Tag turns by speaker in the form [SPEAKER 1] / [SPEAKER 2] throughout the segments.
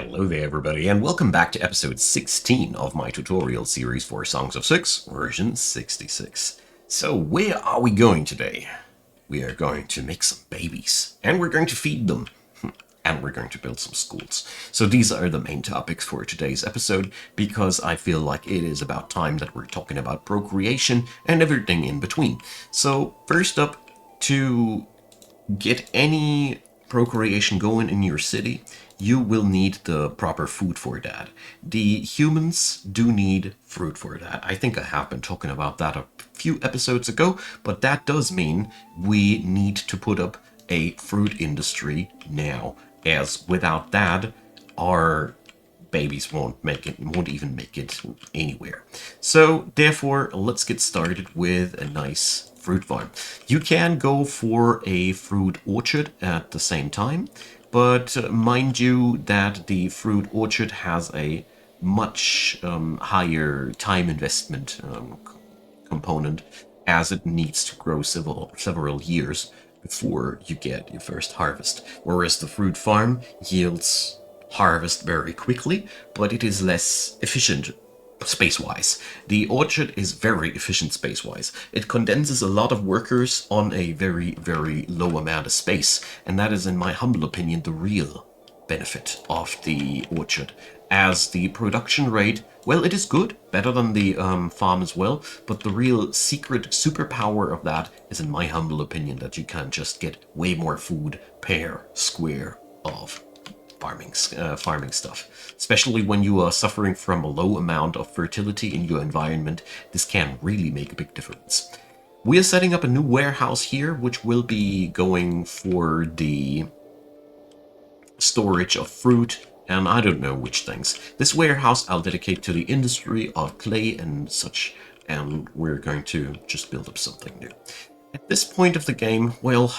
[SPEAKER 1] Hello there everybody, and welcome back to episode 16 of my tutorial series for Songs of SYX, version 66. So where are we going today? We are going to make some babies, and we're going to feed them, and we're going to build some schools. So these are the main topics for today's episode, because I feel like it is about time that we're talking about procreation and everything in between. So first up, to get any procreation going in your city, you will need the proper food for that. The humans do need fruit for that. I think I have been talking about that a few episodes ago, but that does mean we need to put up a fruit industry now, as without that, our babies won't even make it anywhere. So therefore, let's get started with a nice fruit farm. You can go for a fruit orchard at the same time, but mind you that the fruit orchard has a much higher time investment component, as it needs to grow several years before you get your first harvest. Whereas the fruit farm yields harvest very quickly, but it is less efficient space-wise. The orchard is very efficient space-wise. It condenses a lot of workers on a very, very low amount of space, and that is, in my humble opinion, the real benefit of the orchard. As the production rate, well, it is good, better than the farm as well, but the real secret superpower of that is, in my humble opinion, that you can just get way more food per square of farming stuff. Especially when you are suffering from a low amount of fertility in your environment, this can really make a big difference. We are setting up a new warehouse here, which will be going for the storage of fruit, and I don't know which things. This warehouse I'll dedicate to the industry of clay and such, and we're going to just build up something new. At this point of the game, well,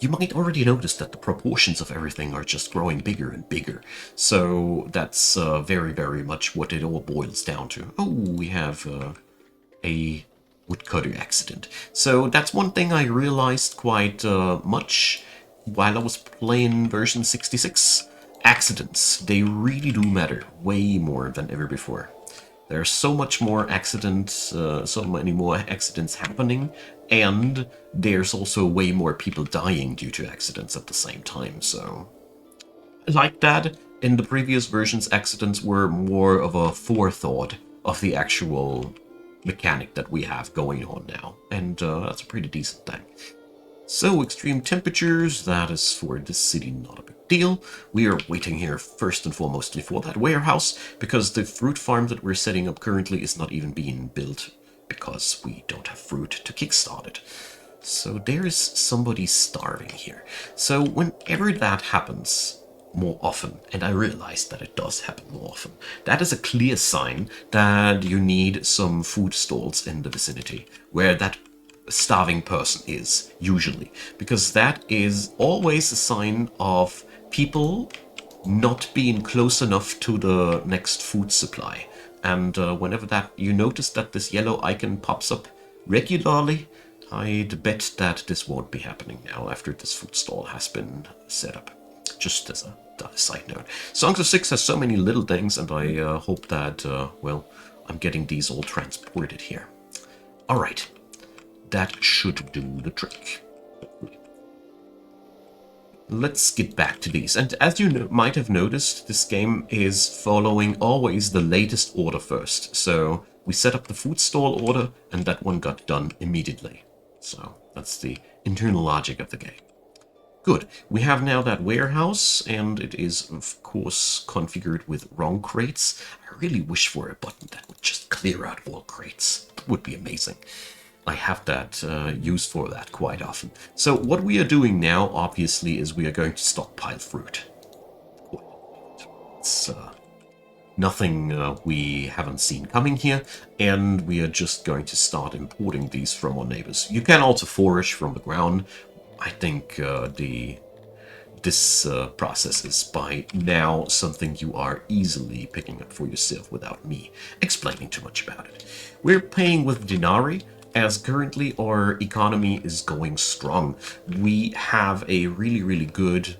[SPEAKER 1] you might already notice that the proportions of everything are just growing bigger and bigger. So that's very, very much what it all boils down to. Oh, we have a woodcutter accident. So that's one thing I realized quite much while I was playing version 66. Accidents, they really do matter way more than ever before. There's so much more accidents, so many more accidents happening, and there's also way more people dying due to accidents at the same time, so... Like that, in the previous versions, accidents were more of a forethought of the actual mechanic that we have going on now, and that's a pretty decent thing. So, extreme temperatures, that is for this city not a big deal. We are waiting here first and foremost for that warehouse, because the fruit farm that we're setting up currently is not even being built, because we don't have fruit to kickstart it. So there's somebody starving here. So whenever that happens more often, and I realize that it does happen more often, that is a clear sign that you need some food stalls in the vicinity, where that starving person is, usually, because that is always a sign of people not being close enough to the next food supply. And whenever that you notice that this yellow icon pops up regularly, I'd bet that this won't be happening now after this food stall has been set up. Just as a side note. Songs of SYX has so many little things, and I hope that, well, I'm getting these all transported here. Alright. That should do the trick. Let's get back to these. And as you might have noticed, this game is following always the latest order first. So we set up the food stall order, and that one got done immediately. So that's the internal logic of the game. Good. We have now that warehouse, and it is, of course, configured with wrong crates. I really wish for a button that would just clear out all crates. That would be amazing. I have that used for that quite often. So what we are doing now, obviously, is we are going to stockpile fruit. It's nothing we haven't seen coming here, and we are just going to start importing these from our neighbors. You can also forage from the ground. I think this process is by now something you are easily picking up for yourself without me explaining too much about it. We're paying with denarii, as currently our economy is going strong. We have a really, really good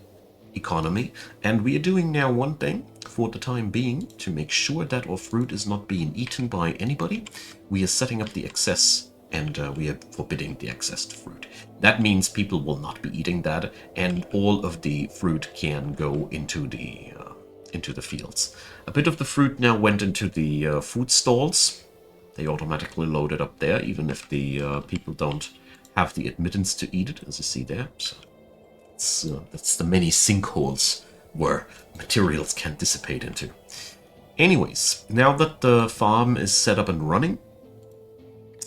[SPEAKER 1] economy, and we are doing now one thing. for the time being, to make sure that our fruit is not being eaten by anybody, we are setting up the excess, and we are forbidding the excess fruit. That means people will not be eating that, and all of the fruit can go into the fields. A bit of the fruit now went into the food stalls. They automatically load it up there, even if the people don't have the admittance to eat it, as you see there. So that's the many sinkholes where materials can dissipate into. Anyways, now that the farm is set up and running,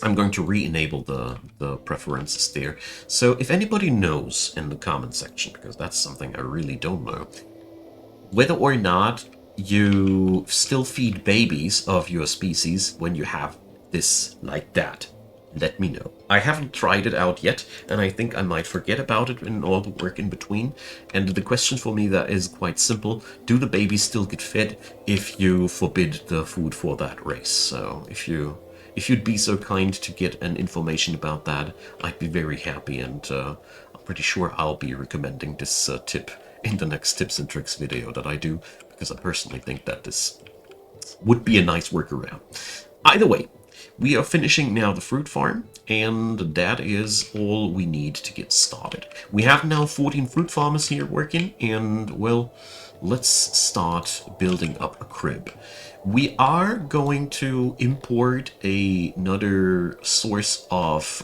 [SPEAKER 1] I'm going to re-enable the preferences there. So if anybody knows in the comment section, because that's something I really don't know, whether or not you still feed babies of your species when you have this like that, let me know. I haven't tried it out yet, and I think I might forget about it in all the work in between. And the question for me that is quite simple: do the babies still get fed if you forbid the food for that race? So if you'd be so kind to get an information about that, I'd be very happy, and I'm pretty sure I'll be recommending this tip in the next tips and tricks video that I do, because I personally think that this would be a nice workaround. Either way, we are finishing now the fruit farm, and that is all we need to get started. We have now 14 fruit farmers here working, and well, let's start building up a crib. We are going to import another source of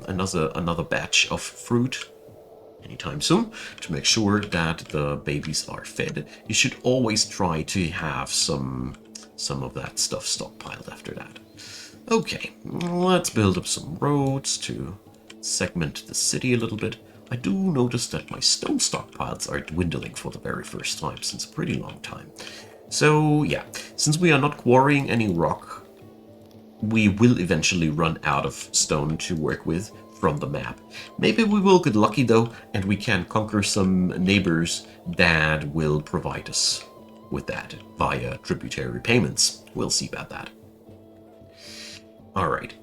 [SPEAKER 1] another batch of fruit anytime soon to make sure that the babies are fed. You should always try to have some of that stuff stockpiled after that. Okay, let's build up some roads to segment the city a little bit. I do notice that my stone stockpiles are dwindling for the very first time since a pretty long time. So yeah, since we are not quarrying any rock, we will eventually run out of stone to work with from the map. Maybe we will get lucky though, and we can conquer some neighbors that will provide us with that via tributary payments. We'll see about that. Alright.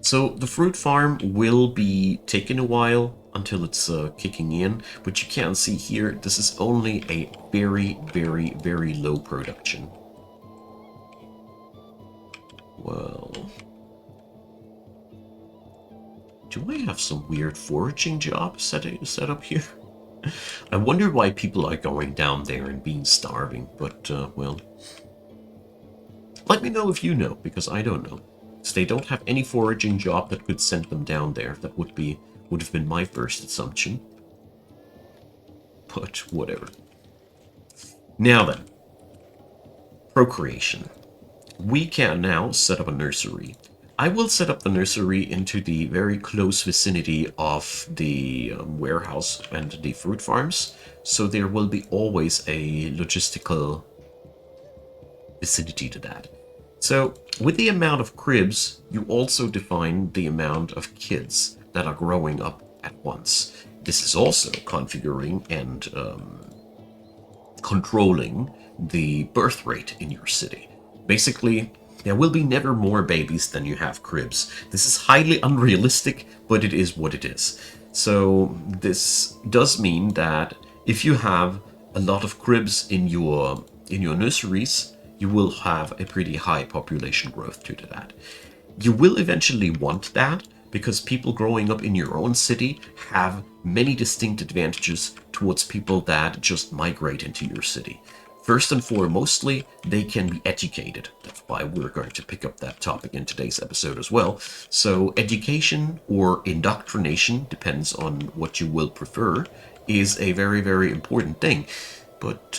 [SPEAKER 1] So the fruit farm will be taking a while until it's kicking in, but you can see here, this is only a very, very, very low production. Well, do I have some weird foraging job set up here? I wonder why people are going down there and being starving, but, well, let me know if you know, because I don't know. So they don't have any foraging job that could send them down there. That would have been my first assumption. But whatever. Now then, procreation. We can now set up a nursery. I will set up the nursery into the very close vicinity of the warehouse and the fruit farms, so there will be always a logistical vicinity to that. So with the amount of cribs, you also define the amount of kids that are growing up at once. This is also configuring and controlling the birth rate in your city. Basically, there will be never more babies than you have cribs. This is highly unrealistic, but it is what it is. So this does mean that if you have a lot of cribs in your nurseries, you will have a pretty high population growth due to that. You will eventually want that, because people growing up in your own city have many distinct advantages towards people that just migrate into your city. First and foremostly, they can be educated. That's why we're going to pick up that topic in today's episode as well. So education or indoctrination, depends on what you will prefer, is a very, very important thing. But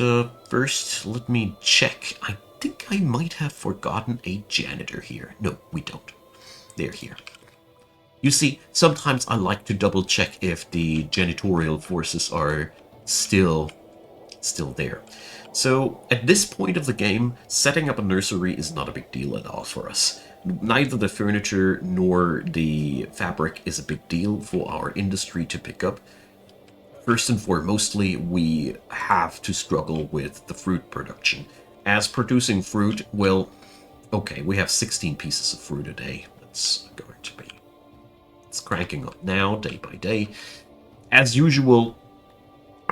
[SPEAKER 1] first, let me check. I think I might have forgotten a janitor here. No, we don't. They're here. You see, sometimes I like to double check if the janitorial forces are still there. So at this point of the game, setting up a nursery is not a big deal at all for us. Neither the furniture nor the fabric is a big deal for our industry to pick up. First and foremostly, we have to struggle with the fruit production. As producing fruit, well, okay, we have 16 pieces of fruit a day. That's going to be... It's cranking up now, day by day. As usual,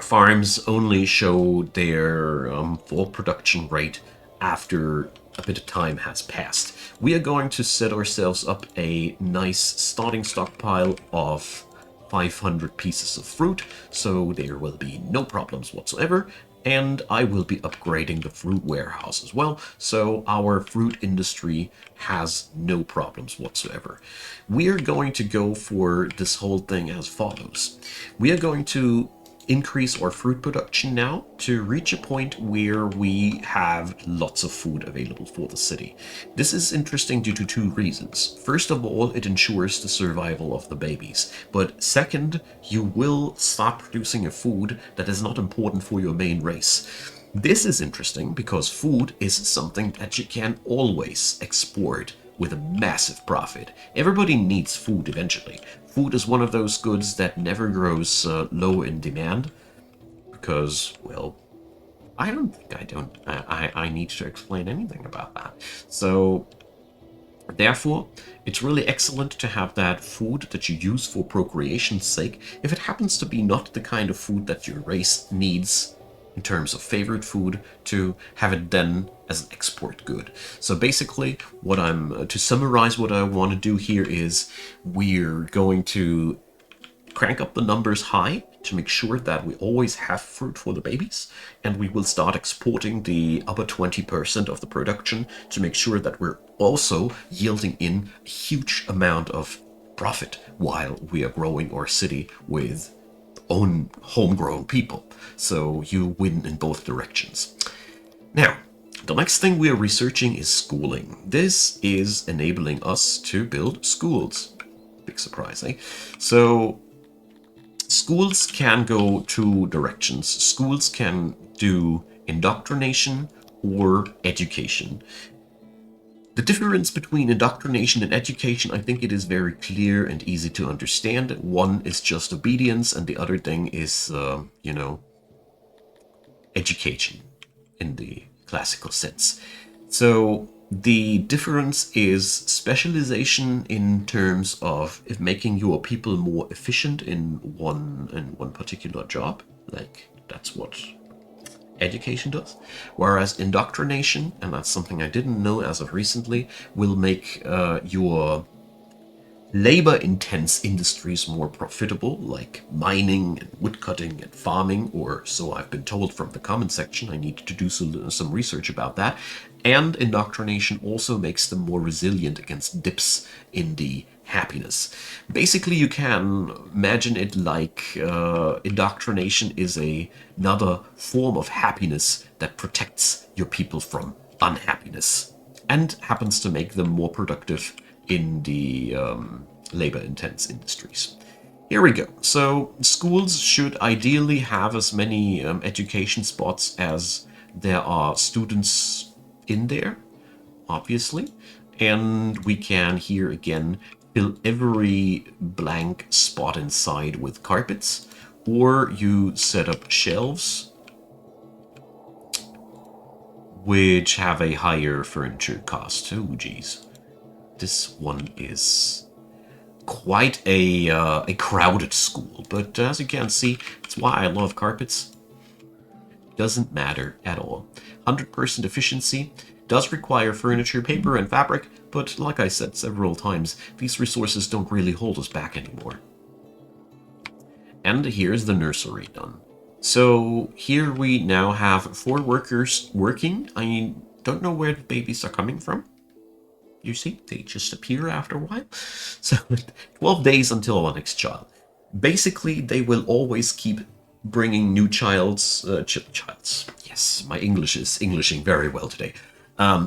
[SPEAKER 1] farms only show their full production rate after a bit of time has passed. We are going to set ourselves up a nice starting stockpile of 500 pieces of fruit, so there will be no problems whatsoever. And I will be upgrading the fruit warehouse as well, so our fruit industry has no problems whatsoever. We are going to go for this whole thing as follows. We are going to increase our fruit production now to reach a point where we have lots of food available for the city. This is interesting due to two reasons. First of all, it ensures the survival of the babies. But second, you will start producing a food that is not important for your main race. This is interesting because food is something that you can always export with a massive profit. Everybody needs food eventually. Food is one of those goods that never grows low in demand because, well, I need to explain anything about that. So, therefore, it's really excellent to have that food that you use for procreation's sake. If it happens to be not the kind of food that your race needs in terms of favorite food, to have it then as an export good. So basically, to summarize what I want to do here is we're going to crank up the numbers high to make sure that we always have fruit for the babies, and we will start exporting the upper 20% of the production to make sure that we're also yielding in a huge amount of profit while we are growing our city with own homegrown people. So you win in both directions. Now, the next thing we are researching is schooling. This is enabling us to build schools. Big surprise, eh? So schools can go two directions. Schools can do indoctrination or education. The difference between indoctrination and education, I think it is very clear and easy to understand. One is just obedience, and the other thing is, education in the classical sense. So the difference is specialization in terms of making your people more efficient in one particular job. Like, that's what education does, whereas indoctrination, and that's something I didn't know as of recently, will make your labor-intense industries more profitable, like mining and woodcutting and farming, or so I've been told from the comment section. I need to do some research about that. And indoctrination also makes them more resilient against dips in the happiness. Basically, you can imagine it like indoctrination is another form of happiness that protects your people from unhappiness and happens to make them more productive in the labor-intense industries. Here we go. So schools should ideally have as many education spots as there are students in there, obviously. And we can here again fill every blank spot inside with carpets, or you set up shelves which have a higher furniture cost. Oh, geez. This one is quite a crowded school, but as you can see, that's why I love carpets. Doesn't matter at all. 100% efficiency does require furniture, paper, and fabric, but like I said several times, these resources don't really hold us back anymore. And here's the nursery done. So here we now have 4 workers working. I don't know where the babies are coming from. You see, they just appear after a while. So 12 days until our next child. Basically, they will always keep bringing new childs. Yes, my English is Englishing very well today.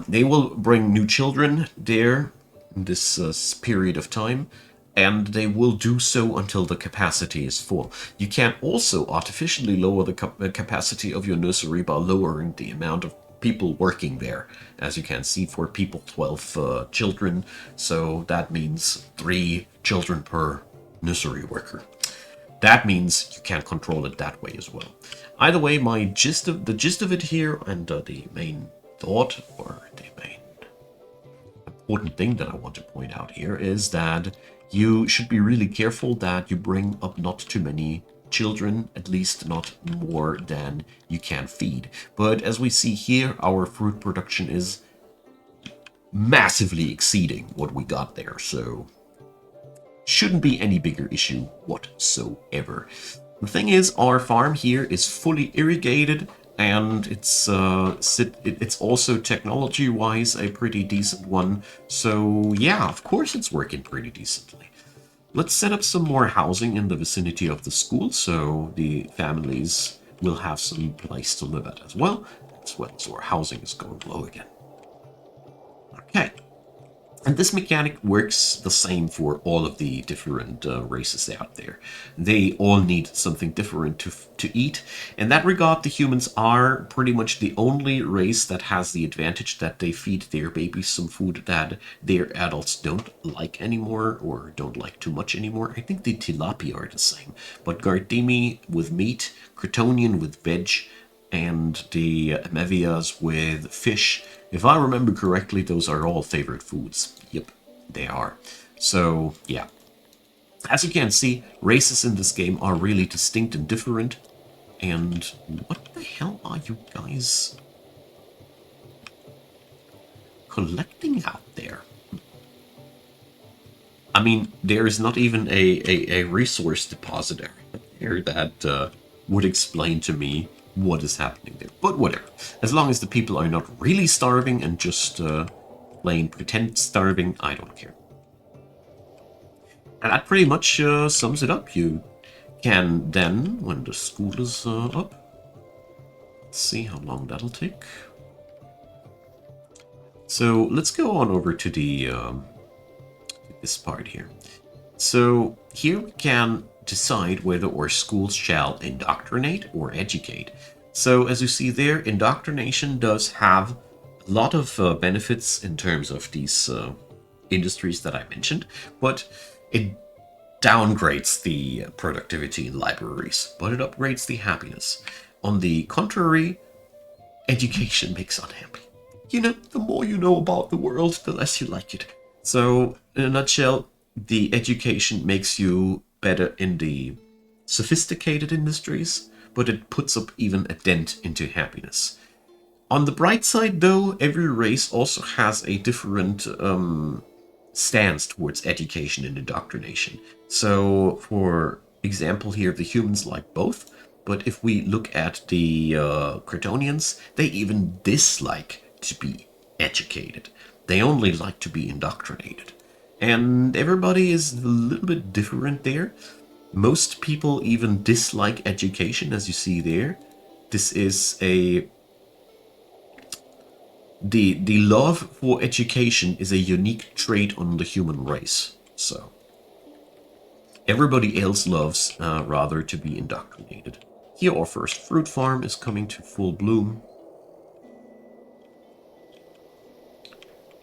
[SPEAKER 1] They will bring new children there in this period of time, and they will do so until the capacity is full. You can also artificially lower the capacity of your nursery by lowering the amount of people working there. As you can see, for people, 12 children, so that means 3 children per nursery worker. That means you can control it that way as well. Either way, the gist of it here, and the main thought, or the main important thing that I want to point out here, is that you should be really careful that you bring up not too many children, at least not more than you can feed. But as we see here, our fruit production is massively exceeding what we got there, so shouldn't be any bigger issue whatsoever. The thing is, our farm here is fully irrigated, and it's also technology-wise a pretty decent one. So yeah, of course it's working pretty decently. Let's set up some more housing in the vicinity of the school, so the families will have some place to live at as well as our housing is going low again. Okay. And this mechanic works the same for all of the different races out there. They all need something different to eat. In that regard, the humans are pretty much the only race that has the advantage that they feed their babies some food that their adults don't like anymore or don't like too much anymore. I think the tilapia are the same, but Gardemi with meat, Cretonian with veg, and the Amevias with fish. If I remember correctly, those are all favorite foods. Yep, they are. So, yeah. As you can see, races in this game are really distinct and different. And what the hell are you guys collecting out there? I mean, there is not even a resource depository there that would explain to me what is happening there. But whatever. As long as the people are not really starving and just plain pretend starving, I don't care. And that pretty much sums it up. You can then, when the school is up, let's see how long that'll take. So let's go on over to the this part here. So here we can decide whether our schools shall indoctrinate or educate. So as you see there, indoctrination does have a lot of benefits in terms of these industries that I mentioned, but it downgrades the productivity in libraries, but it upgrades the happiness. On the contrary, education makes unhappy. You know, the more you know about the world, the less you like it. So, in a nutshell, the education makes you better in the sophisticated industries, but it puts up even a dent into happiness. On the bright side, though, every race also has a different stance towards education and indoctrination. So, for example here, the humans like both, but if we look at the Cretonians, they even dislike to be educated. They only like to be indoctrinated. And everybody is a little bit different there. Most people even dislike education, as you see there. This is the love for education is a unique trait on the human race. So everybody else loves rather to be indoctrinated. Here our first fruit farm is coming to full bloom.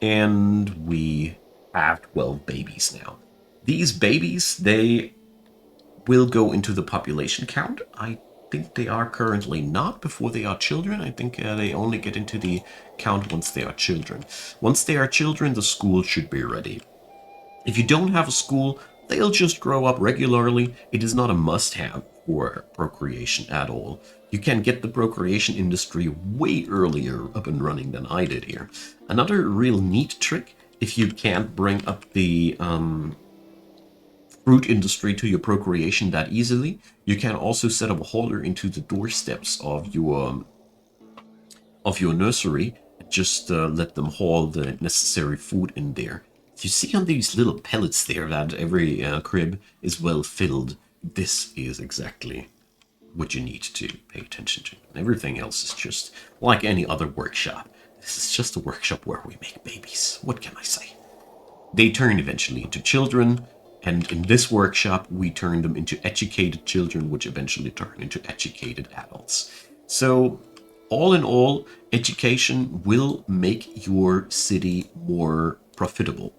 [SPEAKER 1] And we have 12 babies now. These babies, they will go into the population count. I think they are currently not before they are children. I think they only get into the count once they are children. Once they are children, the school should be ready. If you don't have a school, they'll just grow up regularly. It is not a must-have for procreation at all. You can get the procreation industry way earlier up and running than I did here. Another real neat trick, if you can't bring up the fruit industry to your procreation that easily, you can also set up a holder into the doorsteps of your nursery and just let them haul the necessary food in there. You see on these little pellets there that every crib is well filled. This is exactly what you need to pay attention to. Everything else is just like any other workshop. This is just a workshop where we make babies. What can I say? They turn eventually into children, and in this workshop we turn them into educated children, which eventually turn into educated adults. So all in all, education will make your city more profitable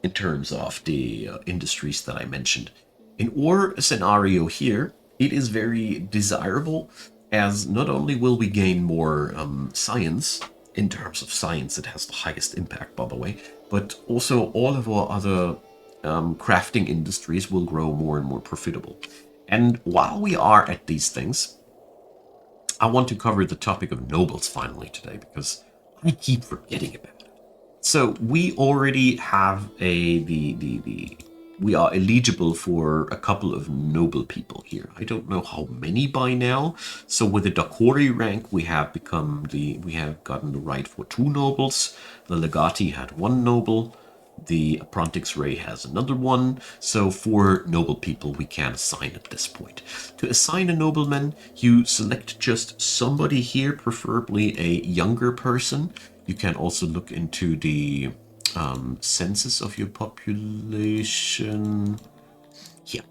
[SPEAKER 1] in terms of the industries that I mentioned. In our scenario here, it is very desirable, as not only will we gain more science. In terms of science, it has the highest impact, by the way, but also all of our other crafting industries will grow more and more profitable. And while we are at these things, I want to cover the topic of nobles finally today, because I keep forgetting about it. So we already have we are eligible for a couple of noble people here. I don't know how many by now. So with the Dakori rank, we have gotten the right for 2 nobles. The Legati had 1 noble. The Apprentice Ray has another one. So 4 noble people we can assign at this point. To assign a nobleman, you select just somebody here, preferably a younger person. You can also look into the census of your population. Yeah.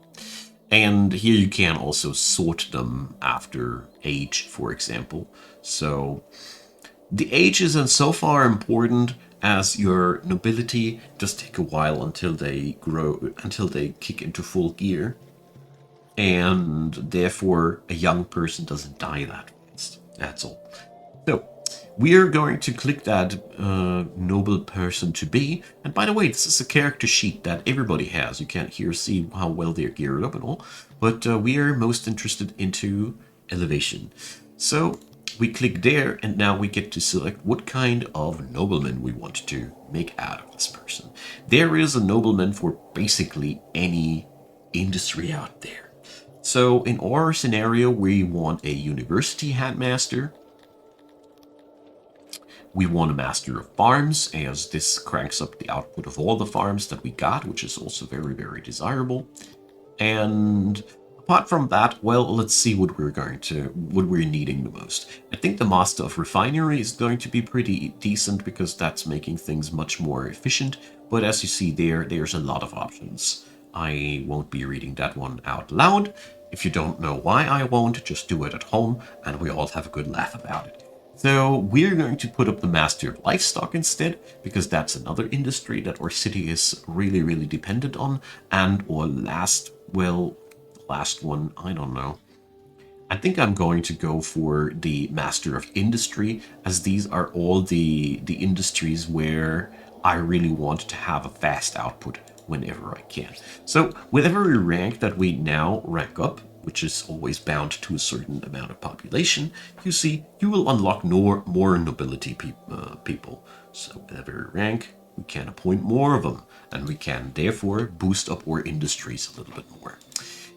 [SPEAKER 1] And here you can also sort them after age, for example. So the age isn't so far important as your nobility. Does take a while until they grow, until they kick into full gear. And therefore, a young person doesn't die that fast. That's all. So, we are going to click that noble person to be. And by the way, this is a character sheet that everybody has. You can't here see how well they're geared up and all. But we are most interested into elevation. So, we click there, and now we get to select what kind of nobleman we want to make out of this person. There is a nobleman for basically any industry out there. So in our scenario, we want a university headmaster. We want a master of farms, as this cranks up the output of all the farms that we got, which is also very, very desirable. And apart from that, well, let's see what we're needing the most. I think the master of refinery is going to be pretty decent, because that's making things much more efficient. But as you see there's a lot of options. I won't be reading that one out loud. If you don't know why I won't, just do it at home and we all have a good laugh about it. So we're going to put up the Master of Livestock instead, because that's another industry that our city is really, really dependent on. And our last one, I don't know. I think I'm going to go for the Master of Industry, as these are all the industries where I really want to have a fast output whenever I can. So with every rank that we now rank up, which is always bound to a certain amount of population, you see, you will unlock more nobility people. So with every rank, we can appoint more of them, and we can therefore boost up our industries a little bit more.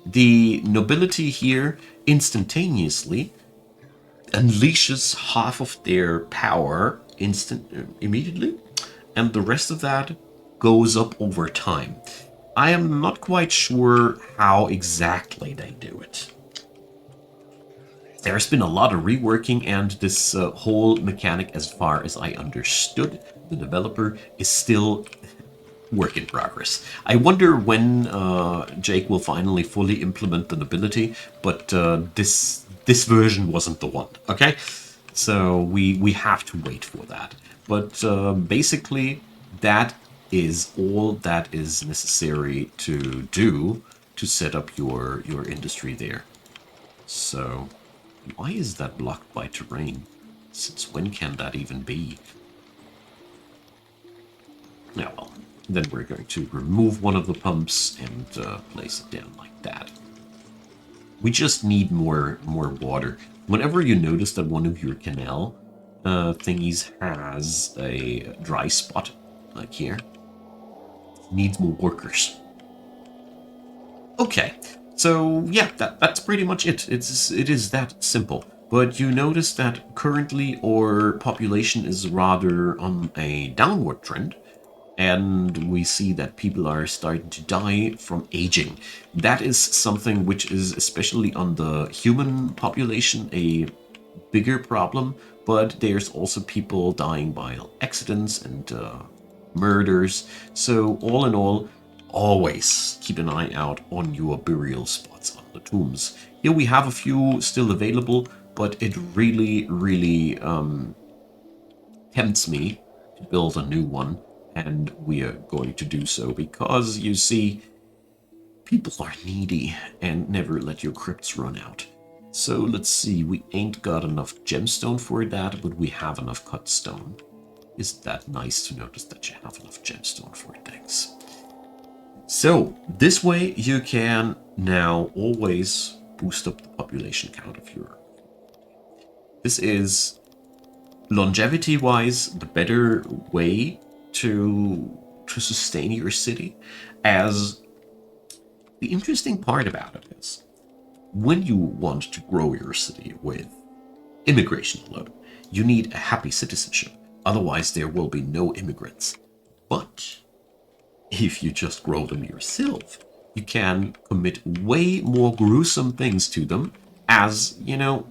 [SPEAKER 1] The nobility here instantaneously unleashes half of their power immediately, and the rest of that goes up over time. I am not quite sure how exactly they do it. There's been a lot of reworking, and this whole mechanic, as far as I understood, the developer, is still work in progress. I wonder when Jake will finally fully implement the nobility, but this version wasn't the one, okay? So we have to wait for that. But basically, that is all that is necessary to do to set up your industry there. So why is that blocked by terrain? Since when can that even be? Yeah, well, then we're going to remove one of the pumps and place it down like that. We just need more water. Whenever you notice that one of your canal thingies has a dry spot, like here, needs more workers. Okay, so yeah, that's pretty much it. It is that simple. But you notice that currently our population is rather on a downward trend. And we see that people are starting to die from aging. That is something which is, especially on the human population, a bigger problem. But there's also people dying by accidents and murders. So all in all, always keep an eye out on your burial spots on the tombs. Here we have a few still available, but it really, really tempts me to build a new one. And we are going to do so because, you see, people are needy, and never let your crypts run out. So let's see, we ain't got enough gemstone for that, but we have enough cut stone. Isn't that nice to notice that you have enough gemstone for things? So this way you can now always boost up the population count of your. This is longevity-wise the better way to sustain your city, as the interesting part about it is when you want to grow your city with immigration alone, you need a happy citizenship. Otherwise, there will be no immigrants. But if you just grow them yourself, you can commit way more gruesome things to them, as, you know,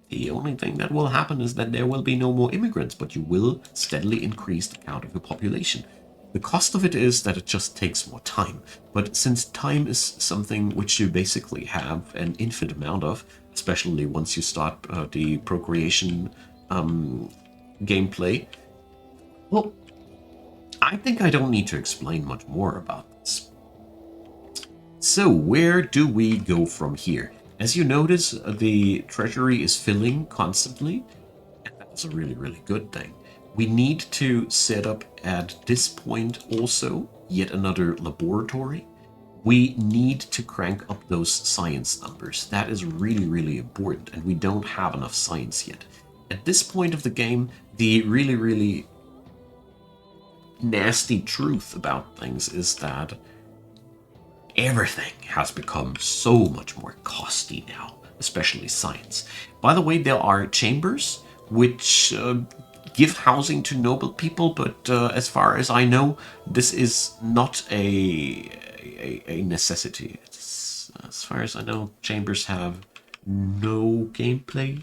[SPEAKER 1] the only thing that will happen is that there will be no more immigrants, but you will steadily increase the count of your population. The cost of it is that it just takes more time. But since time is something which you basically have an infinite amount of, especially once you start the procreation gameplay, well, I think I don't need to explain much more about this. So where do we go from here? As you notice, the treasury is filling constantly, and that's a really, really good thing. We need to set up at this point also yet another laboratory. We need to crank up those science numbers. That is really, really important, and we don't have enough science yet. At this point of the game, the really, really nasty truth about things is that everything has become so much more costly now, especially science. By the way, there are chambers which give housing to noble people, but as far as I know, this is not a necessity. It's, as far as I know, chambers have no gameplay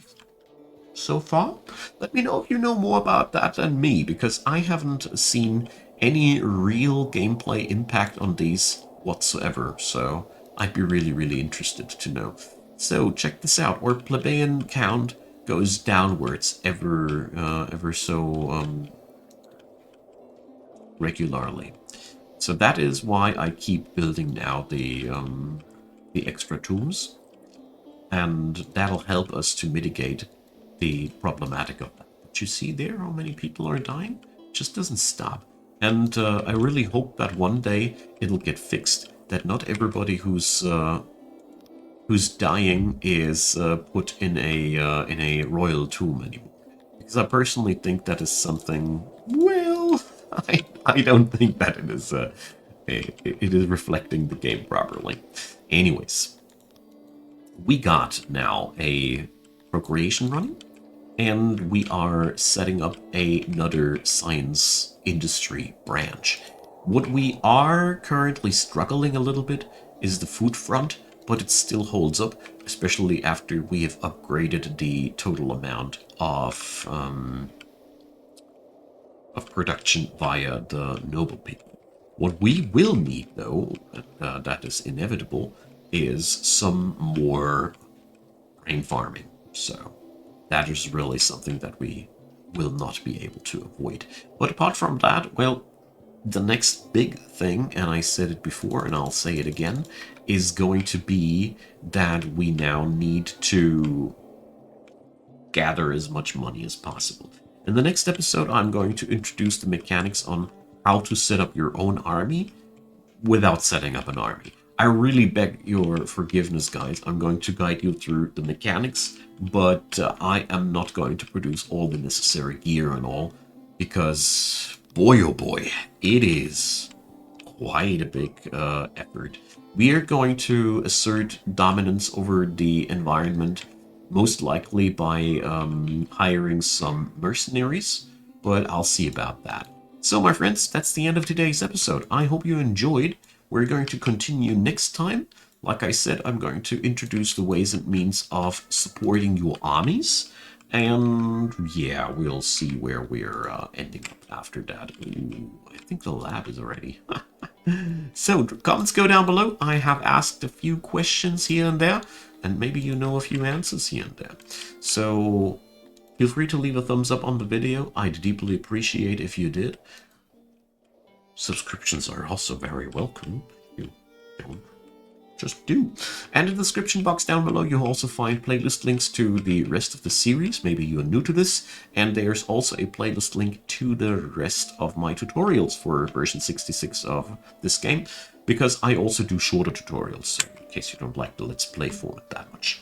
[SPEAKER 1] so far. Let me know if you know more about that than me, because I haven't seen any real gameplay impact on these whatsoever, so I'd be really, really interested to know. So check this out. Our plebeian count goes downwards ever so regularly. So that is why I keep building now the extra tombs, and that'll help us to mitigate the problematic of that. But you see there how many people are dying? It just doesn't stop. And I really hope that one day it'll get fixed, that not everybody who's dying is put in a royal tomb anymore. Because I personally think that is something, well, I don't think that it is reflecting the game properly. Anyways, we got now a procreation running, and we are setting up another science industry branch. What we are currently struggling a little bit is the food front, but it still holds up, especially after we have upgraded the total amount of production via the noble people. What we will need, though, that is inevitable, is some more grain farming. So that is really something that we will not be able to avoid. But apart from that, well, the next big thing, and I said it before and I'll say it again, is going to be that we now need to gather as much money as possible. In the next episode, I'm going to introduce the mechanics on how to set up your own army without setting up an army. I really beg your forgiveness, guys. I'm going to guide you through the mechanics, but I am not going to produce all the necessary gear and all, because boy oh boy, it is quite a big effort. We are going to assert dominance over the environment, most likely by hiring some mercenaries, but I'll see about that. So my friends, that's the end of today's episode. I hope you enjoyed. We're going to continue next time. Like I said, I'm going to introduce the ways and means of supporting your armies. And yeah, we'll see where we're ending up after that. Ooh, I think the lab is ready. So comments go down below. I have asked a few questions here and there, and maybe you know a few answers here and there. So feel free to leave a thumbs up on the video. I'd deeply appreciate if you did. Subscriptions are also very welcome. You don't just do. And in the description box down below, you'll also find playlist links to the rest of the series. Maybe you're new to this. And there's also a playlist link to the rest of my tutorials for version 66 of this game, because I also do shorter tutorials, so in case you don't like the Let's Play format that much.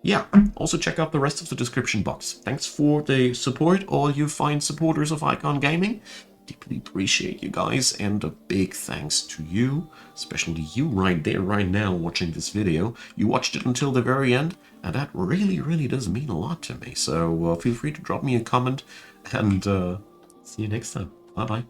[SPEAKER 1] Yeah, also check out the rest of the description box. Thanks for the support, all you fine supporters of Icon Gaming. Deeply appreciate you guys, and a big thanks to you, especially you right there, right now, watching this video. You watched it until the very end, and that really, really does mean a lot to me. So feel free to drop me a comment, and see you next time. Bye-bye.